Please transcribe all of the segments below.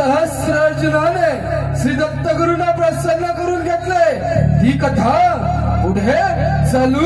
सहस्रार्जुनाने श्री दत्तगुरूंना प्रसन्न करून घेतले। ही कथा पुढे चालू।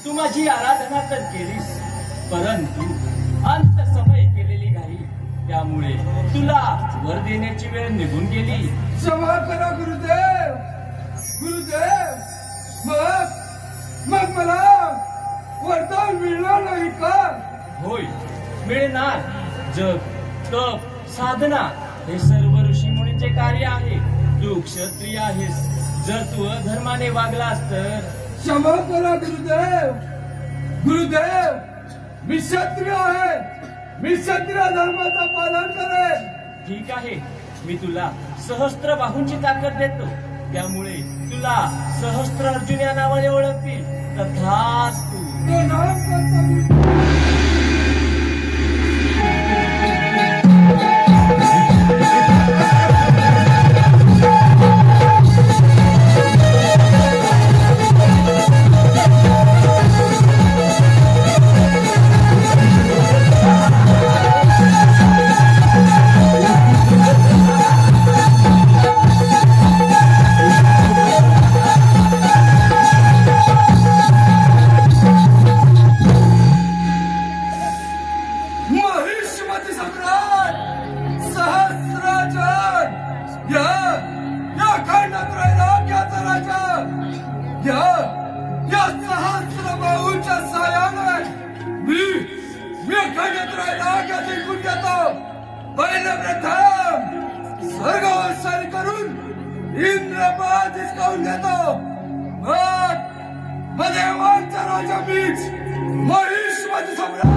तू माझी आराधना तर केलीस, परंतु अंत समय केलेली घाई, त्यामुळे तुला वर देण्याची वेळ निघून गेली। क्षमा करा गुरुदेव, गुरुदेव। मग मला वरदान मिळणार नाही का? होय, मिळणार। जप, तप, साधना हे सर्व ऋषी मुनींचे कार्य आहे। तू क्षत्रिय आहेस, जर तू अधर्माने वागलास तर क्षमा करा गुरुदेव, गुरुदेव। मी क्षत्रिय आहे, मी क्षत्रिय धर्माचं पालन करेन। ठीक आहे, मी तुला सहस्त्र बाहूंची ताकद देतो, त्यामुळे तुला सहस्त्र अर्जुन या नावाने ओळखतील। तथास्तु। ते नाम करता देवांचा राजा बीज महिष्मती सम्राट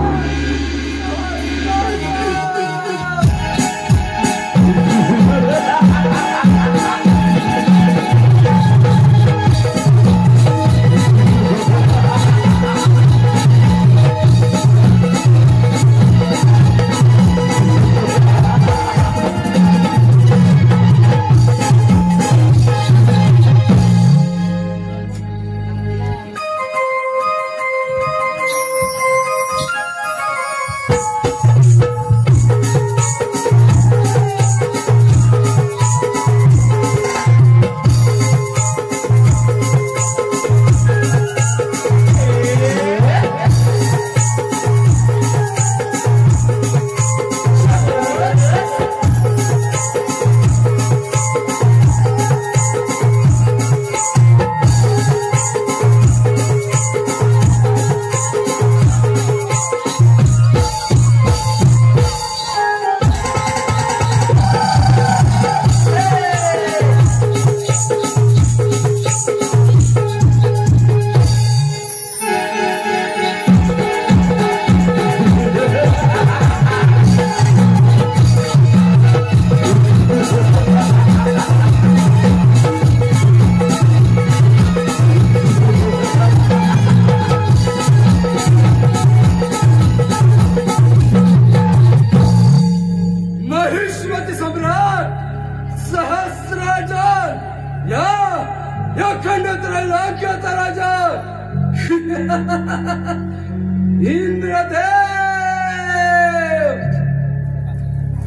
इंद्रदेव,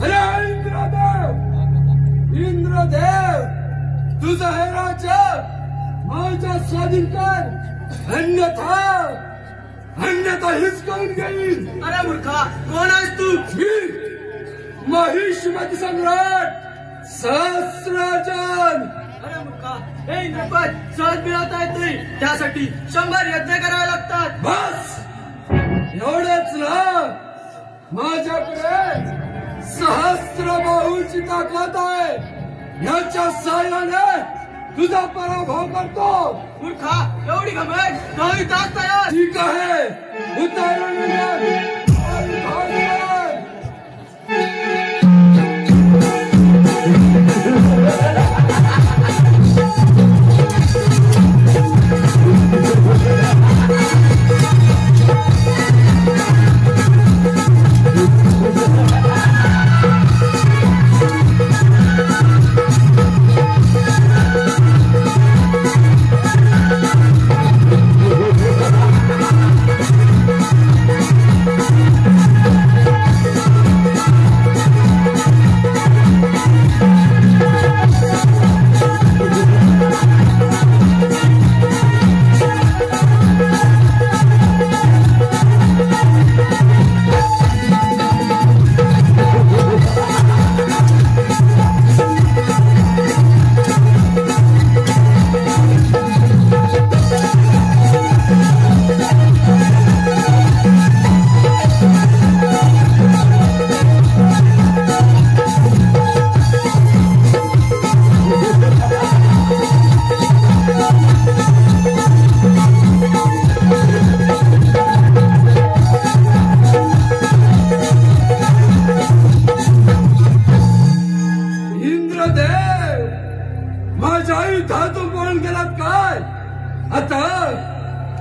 अरे इंद्रदेव, तुझं हे राज्य माझ्या स्वाधीन कर, अन्यथा हिसकावून घेईल. अरे मूर्खा, कोण आहेस तू? महिष्मती सम्राट सहस्राजन. अरे मूर्खा, हे इंद्रपद सहज मिळवता येत नाही. त्यासाठी 100 यज्ञ करावे लागतात. बस एवढेच ना, माझ्याकडे सहस्र बाहूची ताकद आहे. याच्या साह्याने तुझा पराभव करतो. मूर्खा, एवढी घमंड नाही तास तयार. ठीक आहे, उतारून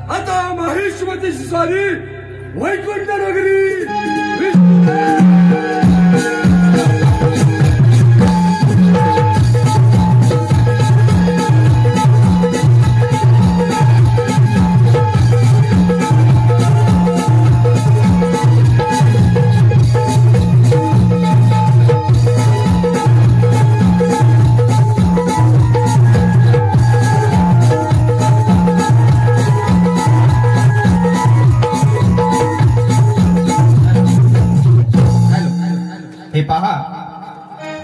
आता महिष्मती स्वारी वैकुंठ नगरी.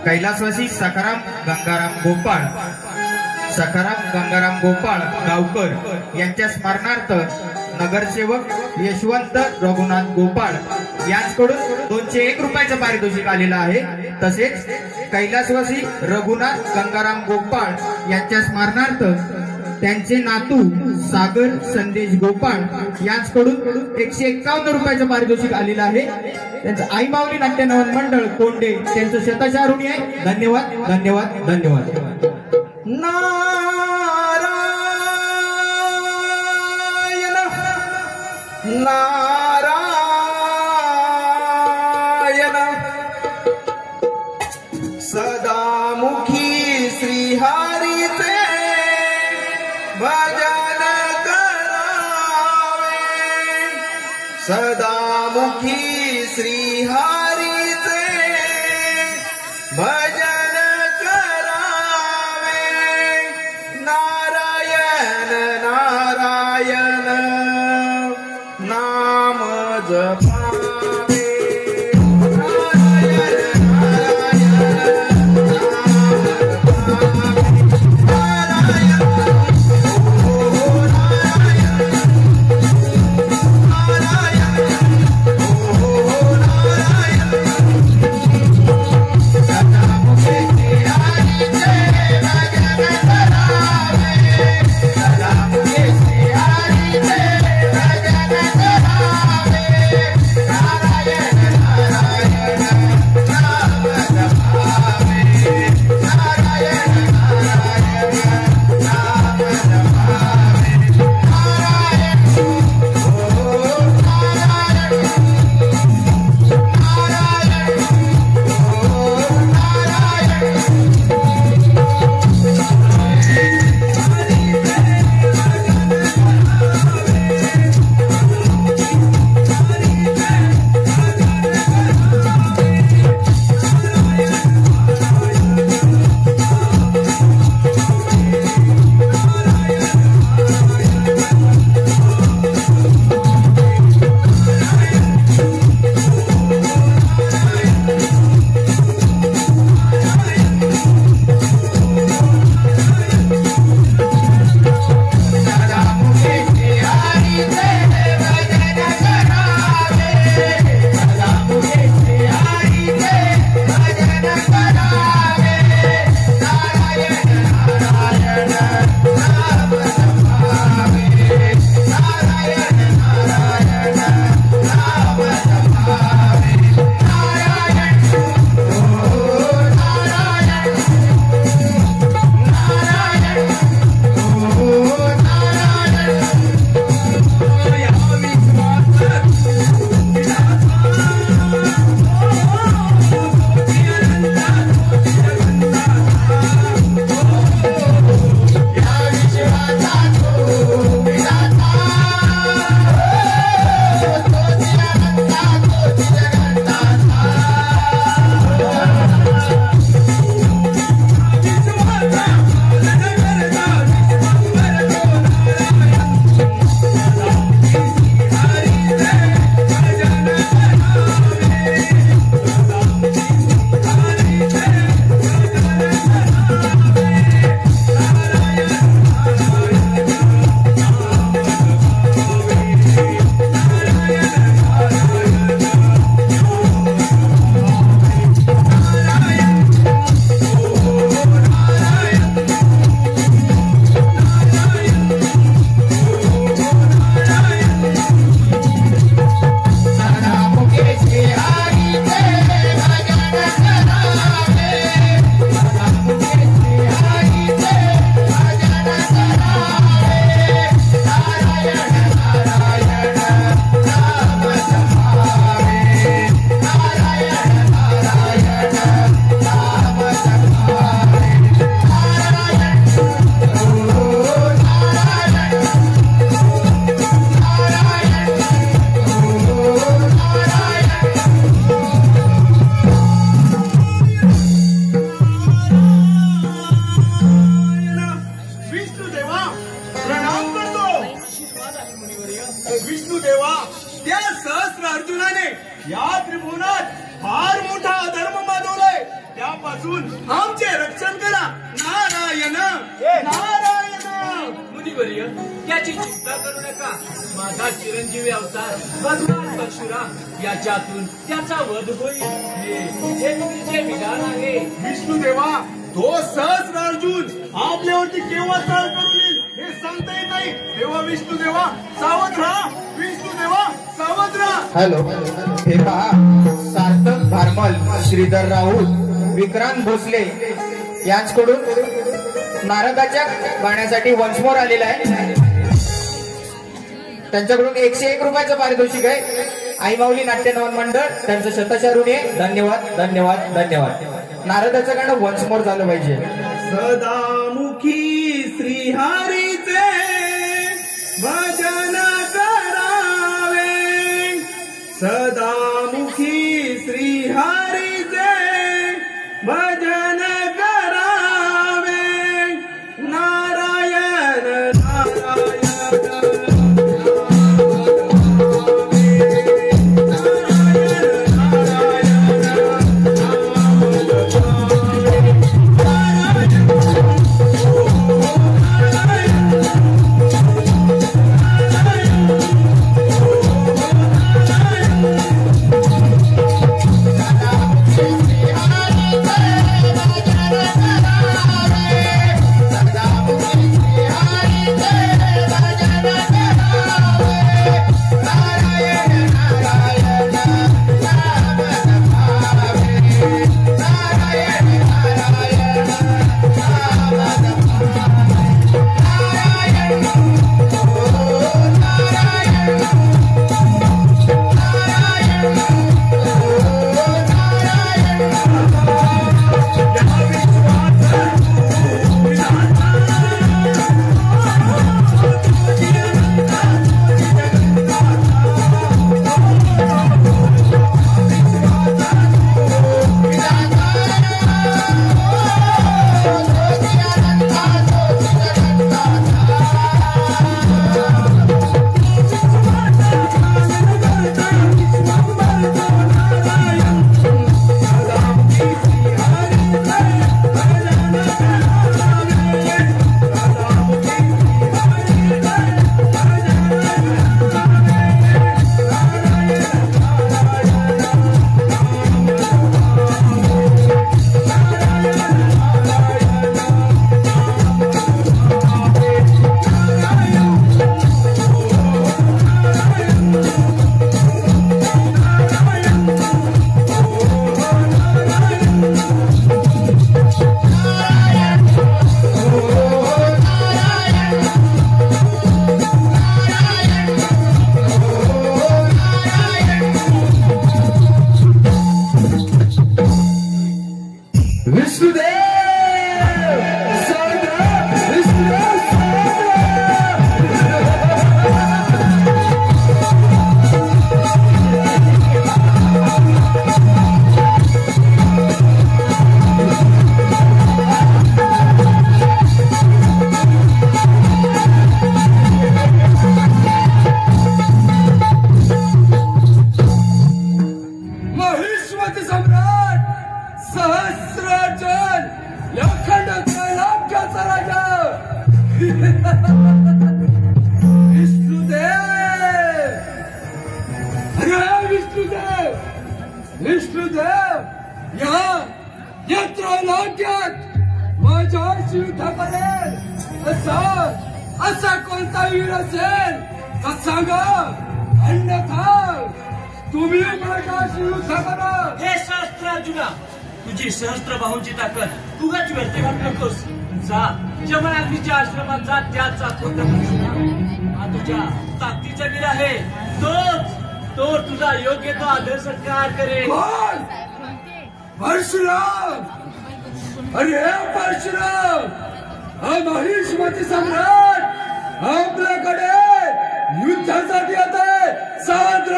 कैलासवासी सखाराम गंगाराम गोपाळ गावकर यांच्या स्मरणार्थ नगरसेवक यशवंत रघुनाथ गोपाळ यांच्याकडून 201 रुपयाचं पारितोषिक आलेलं आहे. तसेच कैलासवासी रघुनाथ गंगाराम गोपाळ यांच्या स्मरणार्थ त्यांचे नातू सागर संदेश गोपाळ यांच्याकडून 151 रुपयाचं पारितोषिक आलेलं आहे. त्यांचं आई माऊली नाट्यनवन मंडळ कोंडे त्यांचं शतशः ऋणी आहे. धन्यवाद धन्यवाद धन्यवाद. नारायण नारायण सदामुखी श्रीहरीचे भजन करावे. सदामुखी श्रीहरीचे भजन करावे. नारायण नारायण नाम जपावे. पासून आमचे रक्षण करा. नारायण नारायण. मुनिवर्य, याची चिंता करू नका. माझा चिरंजीवी अवतार भगवान परशुराम याच्यातून त्याचा वध होईल. हे तुमचे विधान आहे. विष्णुदेवा, तो सहस्र अर्जुन आपल्यावरती केव्हा चाल करून येईल हे सांगता येत नाही. तेव्हा विष्णुदेवा सावध राहा. विष्णुदेवा सावध राहा. हॅलो, हे पहा, सार्थक भारमल, श्रीधर राऊत, विक्रांत भोसले यांच्याकडून नारदाच्या गाण्यासाठी वन्स मोर आलेला आहे. त्यांच्याकडून 101 रुपयाचं पारितोषिक आहे. आई माऊली नाट्य नवन मंडळ त्यांचं शतशः ऋणी आहे. धन्यवाद धन्यवाद धन्यवाद. नारदाचं गाणं वन्स मोर झालं पाहिजे. सदामुखी श्रीहरीचे भजन करावे. सदामुखी श्रीहरीचे भजन करावे. नारायण नारायण. विष्णुदेव या त्रैलोक्यात माझ्याशी युद्ध करेल असा कोणता वीर असेल तर सांगा, अन्यथा तुम्ही माझ्याशी युद्ध करा. हे सहस्त्र अर्जुना, तुझी सहस्त्र बाहूंची ताकद उगाच व्यर्थ घालू नकोस. जा जमनाग्नीच्या आश्रमात जा. त्याचा हा तुझ्या ताकदीचा वीर आहे. तो तुझा योग्य तो आदर सत्कार करेल. कोण? परशुराम. अरे परशुराम, हा महिष्मती सम्राट आपल्याकडे युद्धासाठी आता सावध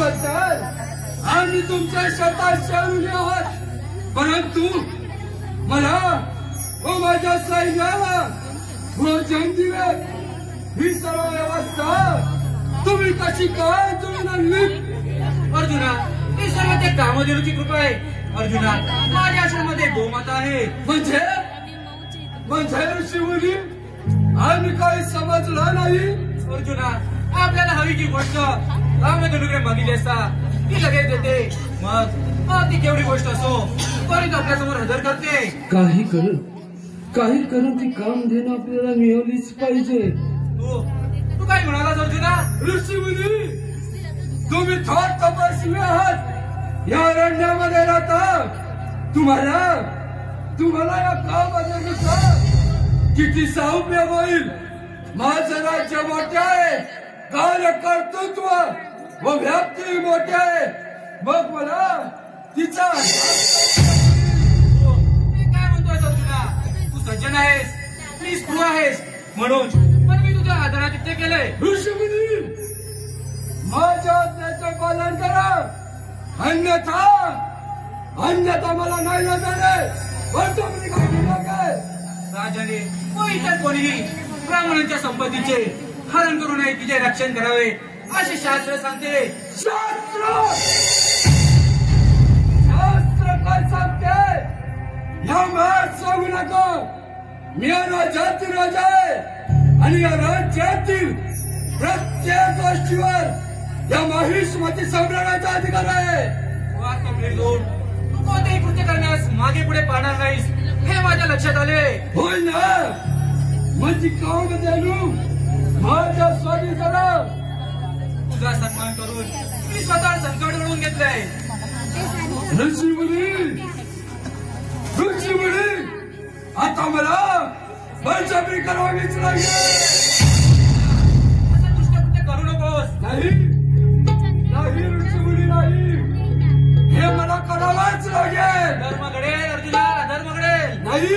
त्याबद्दल आम्ही तुमच्या शतात ऋणी आहोत, परंतु मला व माझ्या सैन्याला भोजन दिले ही सर्व व्यवस्था तुम्ही कशी काय जुळून आणली? अर्जुना, ही सर्व ते कामधेनूची कृपा आहे. अर्जुना, माझ्या आश्रमामध्ये गोमाता आहे. म्हणजे ऋषीमुनी आम्ही काही समजलं नाही. अर्जुना, आपल्याला हवी ती गोष्ट कामधेनूकडे मागितली असता ती लगेच देते. मग ती केवढी गोष्ट असो त्वरित आपल्यासमोर हजर करते. काही करून ती काम देणं आपल्याला मिळवलीच पाहिजे. तू काय म्हणालास अर्जुना? ऋषीमुनी, तुम्ही थोर तपस्वी आहात. या अरण्यामध्ये राहता. तुम्हाला या कामामध्ये किती सौम्य होईल. माझं राज्य मोठे आहे, कार्य कर्तृत्व व व्याप्ती मोठे आहे. मग मला तिचा काय म्हणतोय अर्जुना? तू सज्जन आहेस, निष्ठुर आहेस, म्हणून पण मी तुझ्या आदरातिथ्य केलंय. ऋषीमुनी, माझ्या आज्ञेचं पालन करा, अन्यथा मला नाही लागणार. राजाने व इतर कोणीही ब्राह्मणांच्या संपत्तीचे हरण करू नये, तिचे रक्षण करावे असे शास्त्र सांगते. शास्त्र काय सांगते? या महाराज सांगू नका. मी या राज्यातील राजा आहे आणि या राज्यातील प्रत्येक गोष्टीवर या महिष्मती सम्राटाचा अधिकार आहे. तू कोणतेही कृत्य करण्यास मागे पुढे पाहणार नाहीस हे माझ्या लक्षात आले. होय ना, म्हणजे काम देणू माझ्या स्वामी करा. तुझा सन्मान करून मी स्वतः संकट घडवून घेतलंय. ऋषीमुनी, आता मला बळजबरी करावीच लागेल. असं दुष्टकृत्य करू नकोस. नाही ऋषीमुनी, नाही. हे मला करावाच लागेल. धर्म घडेल अर्जुना, धर्म घडेल. नाही.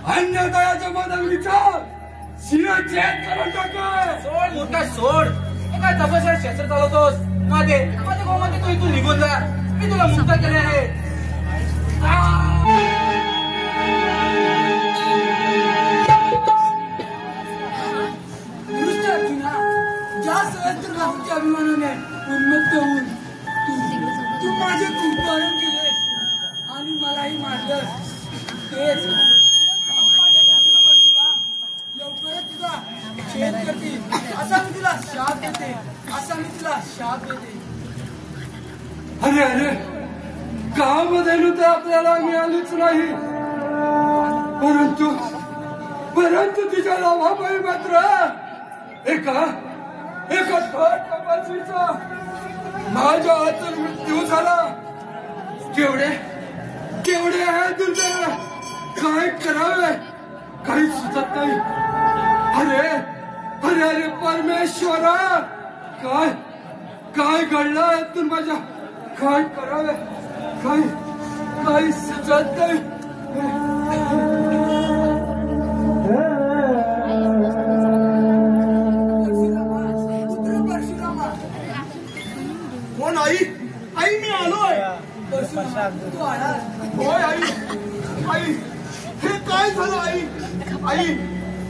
अन्यथा याच्या मनात विचार शिरच्छेद करून टाकेल. सोड मोठा सोड. हे काय तपस्या शस्त्र चालवतोस? मध्ये गोमध्ये तू इथून निघून जा. मी तुला मुक्त केले आहे. ज्या सहस्त्र राहूच्या अभिमानाने उन्मत्त होऊन तू माझे कुंपारण केलेस आणि मलाही मारलं. तेच लवकरच तुझा छेद करतील असा मी तुला शाप देते. अरे अरे गावामध्ये तर आपल्याला मिळालीच नाही, परंतु तिच्या लाभापायी मात्र एका थोर तपस्वीचा माझ्या हातून मृत्यू झाला. केवढे आहे दुर्दैव. काय करावे काही सुचत नाही. अरे परमेश्वरा, काय घडलं आहे तू माझ्या. काय करावे काही सुचत नाही. कोण आई? मी आलोय. होय आई, हे काय झालं आई?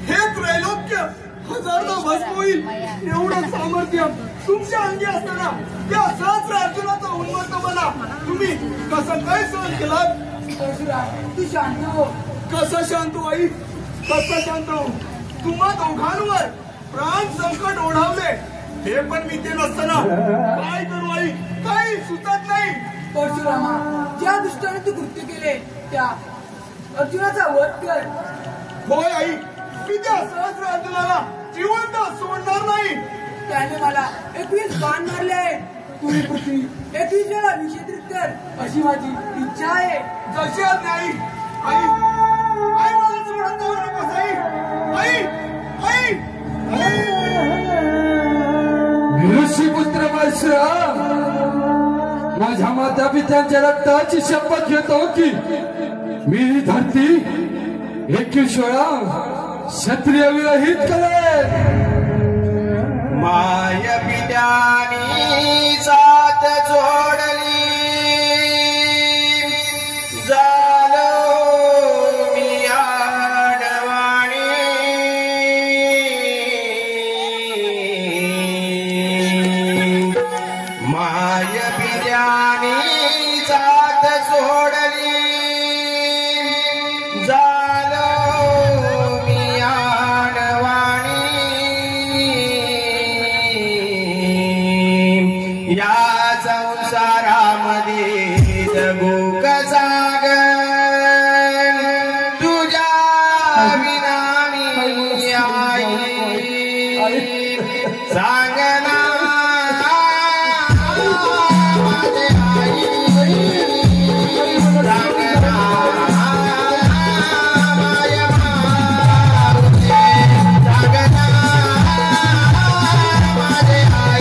हे त्रैलोक्य हजारदा भस्म होईल एवढं सामर्थ्य तुमच्या अंगी असताना त्या सहस्र अर्जुनाचा उन्मत्तपणा तुम्ही कसं काय सहन केलात? तू शांत हो. कसं शांत हो आई? कसं शांत हो? तुम्हा दोघांवर प्राण संकट ओढावले हे पण मी ते नसताना काय करू आई? काही सुचत नाही. परशुरामा, ज्या दृष्टीने तू कृत्य केले त्या अर्जुनाचा वध कर. होय आई, मी त्या सहस्र अर्जुनाला जिवंत सोडणार नाही. त्याने मला 21 बाण मारले आहे. तुम्ही पृथ्वी 21 वेळा विषेत्रित कर अशी माझी इच्छा आहे. जशी आज्ञा आई. मला सोडून जाऊ नकोस आई. ऋषीपुत्र परशुराम, माझ्या माता पित्यांच्या रक्ताची शपथ घेतो की मी ही धरती 21 वेळा क्षत्रिय विरहित करेन. माय पित्यानी साथ जोडली, झालो मी आडवाणी. माय पित्यानी साथ जोडली, झालो मी आडवाणी. या संसारामध्ये जगू कसा ग, तुझ्या विना मी आई. सांगना माझे आई, सांगना माझ्या माऊली, सांगना माझे आई.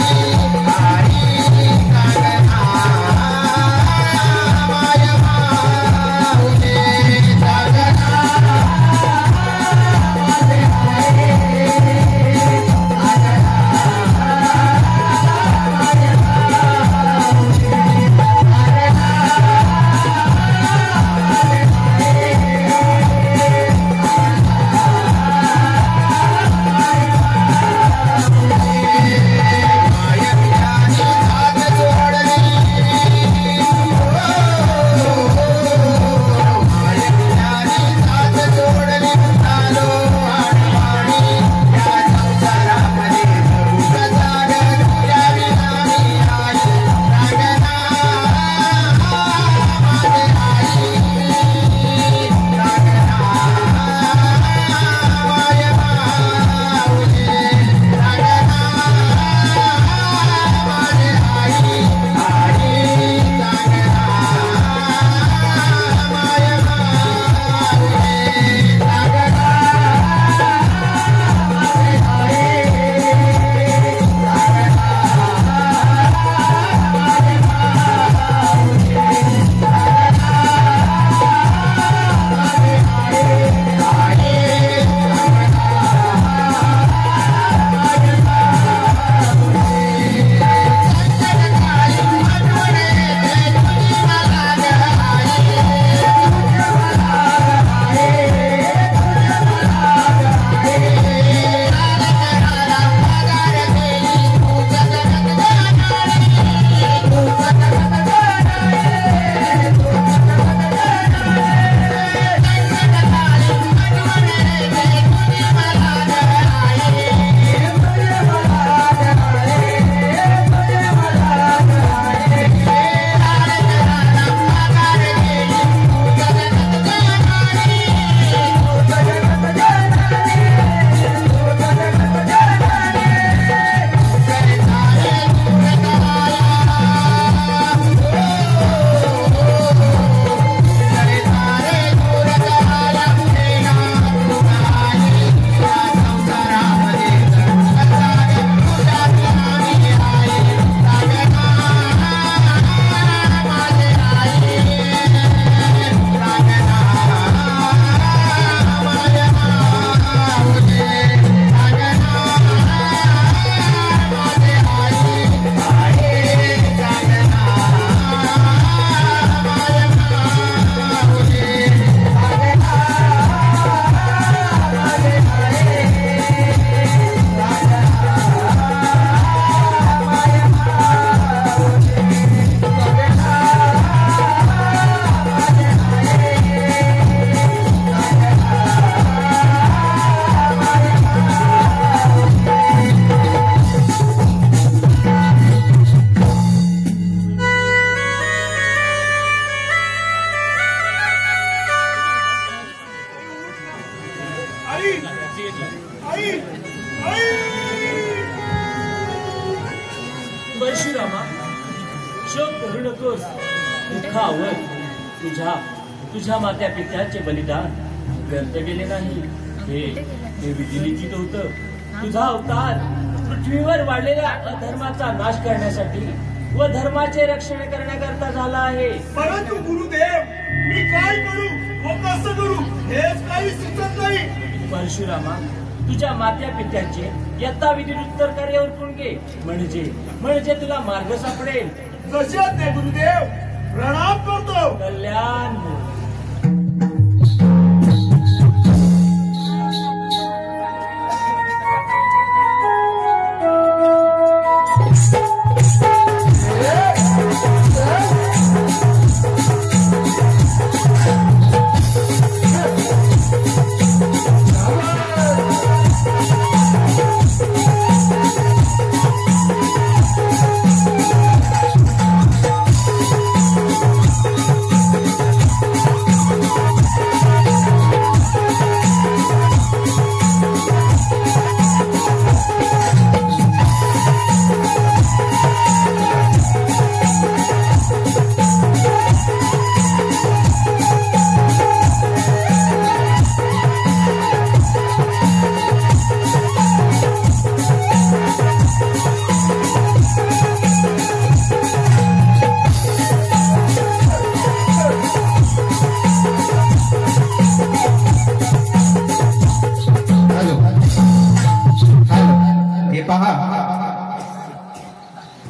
परशुरामा, शोक करू नकोस. दुःखावर तुझ्या मात्या पित्याचे बलिदान व्यर्थ गेले नाही. हे विधिलिखित होतं. तुझा अवतार पृथ्वीवर वाढलेल्या अधर्माचा नाश करण्यासाठी व धर्माचे रक्षण करण्याकरता झाला आहे. परंतु गुरुदेव, मी काय करू व कसं करू हेच काही सुचत नाही. परशुरामा, तुझ्या मात्या पित्याचे यथाविधी उत्तर कार्य उरकून घे. म्हणजे तुला मार्ग सापडेल. जशात नाही गुरुदेव, प्रणाम करतो. कल्याण हो.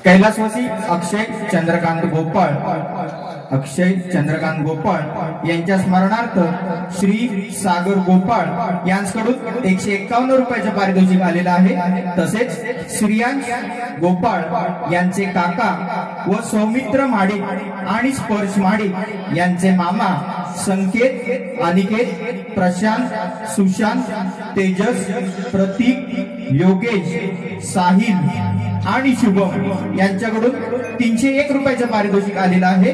कैलासवासी अक्षय चंद्रकांत गोपाळ यांच्या स्मरणार्थ श्री सागर गोपाळ यांच्याकडून 151 रुपयाचे पारितोषिक आलेलं आहे. तसेच श्रियांश गोपाळ यांचे काका व सौमित्र माडिक आणि स्पर्श माडिक यांचे मामा संकेत, अनिकेत, प्रशांत, सुशांत, तेजस, प्रतीक, योगेश, साहिल आणि शुभम यांच्याकडून 301 रुपयाचे पारितोषिक आलेलं आहे.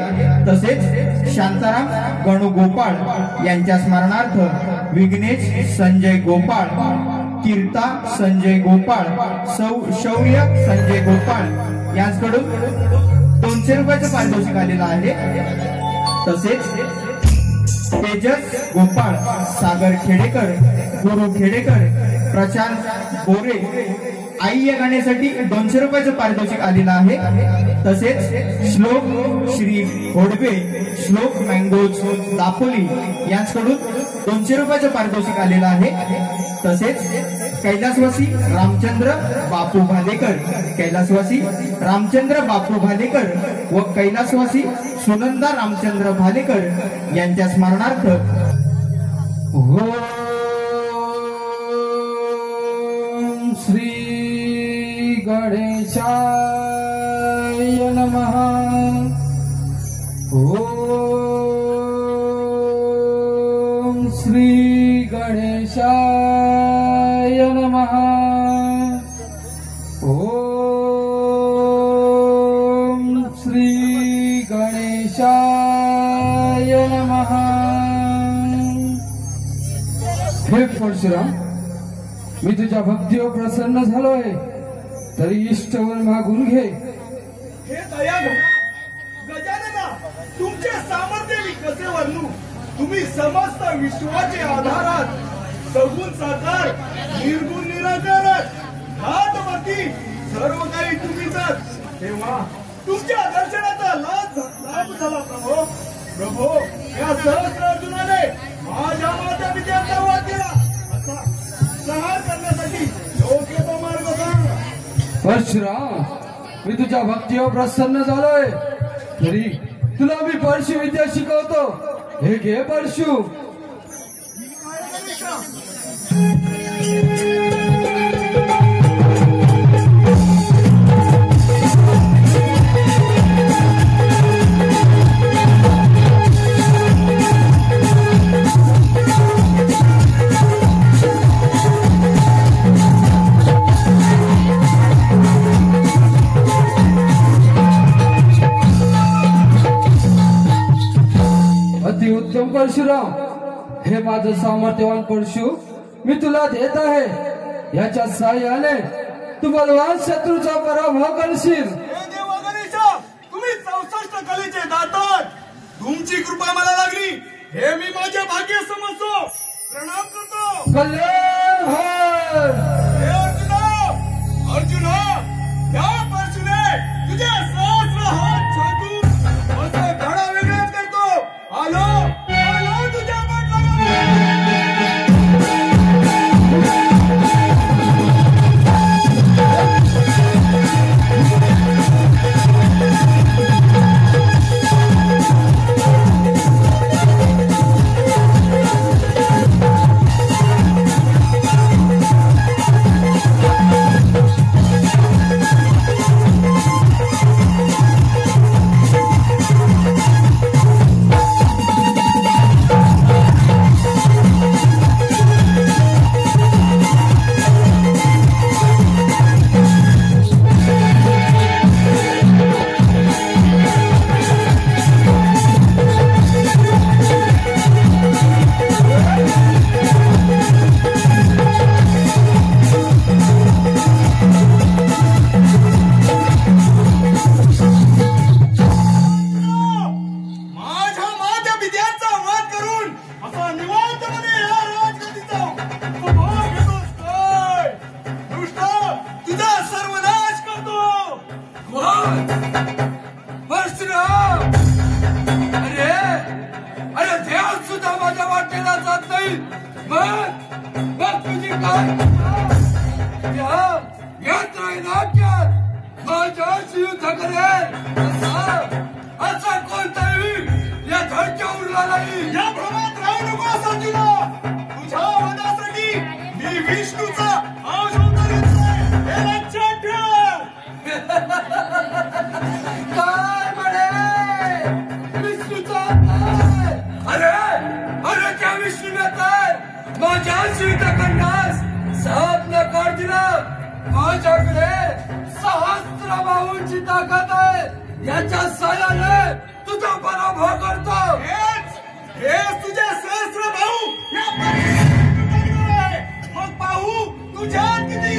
तसेच शांताराम गणू गोपाळ यांच्या स्मरणार्थ विघ्नेश संजय गोपाळ, कीर्ता संजय गोपाळ, शौर्य संजय गोपाळ यांच्याकडून 200 रुपयाचे पारितोषिक आलेलं आहे. तसेच तेजस गोपाळ, सागर खेडेकर, गुरु खेडेकर, प्रशांत बोरे आई या गाण्यासाठी 200 रुपयाचे पारितोषिक आलेलं आहे. तसेच श्लोक श्री होडबे, श्लोक मँगोज दापोली यांच्याकडून 200 रुपयाचे पारितोषिक आलेलं आहे. तसेच कैलासवासी रामचंद्र बापू भालेकर व कैलासवासी सुनंदा रामचंद्र भालेकर यांच्या स्मरणार्थ श्री गणेशाय नमः. ओम श्री गणेशाय नमः. ओम श्री गणेशाय नमः. हे परशुराम, मी तुझ्या भक्तीवर प्रसन्न झालोय, तरी इष्टवर मागून घे. हे दयाळू गजानना, तुमचे सामर्थ्य मी कसे वर्णू. तुम्ही समस्त विश्वाचे आधारात, सगुण साकार, निर्गुण निराकार, घातवती सर्व काही तुम्हीच. तेव्हा तुमच्या दर्शनाचा लाभ झाला प्रभो. या सहस्र अर्जुनाने माझ्या माता पित्यांचा वाद केला. आता संहार करण्यासाठी योग्य तो मार्ग सांग. परशुराम, मी तुझ्या भक्तीवर प्रसन्न झालोय, तरी तुला मी परशु विद्या शिकवतो. हे घे परशु. अतिउत्तम परशुराम, हे माझं सामर्थ्यवान परशु मी तुला देत आहे. याच्या साह्याने तू बलवान शत्रूचा पराभव करशील. हे देवा गणेशा, तुम्ही 64 कलेचे दातात, तुमची कृपा मला लागली हे मी माझ्या भाग्य समजतो. प्रणाम करतो. कल्याण होय. हे अर्जुना, या परशुने तुझे सहस्र हात छाटून असं धडा वेगळाच करतो. आलो तुझ्या पाठलागा. याच्या साह्याने तुझा पराभव करतो. हेच तुझे सहस्र भाऊ या मग पाहू तुझ्यात किती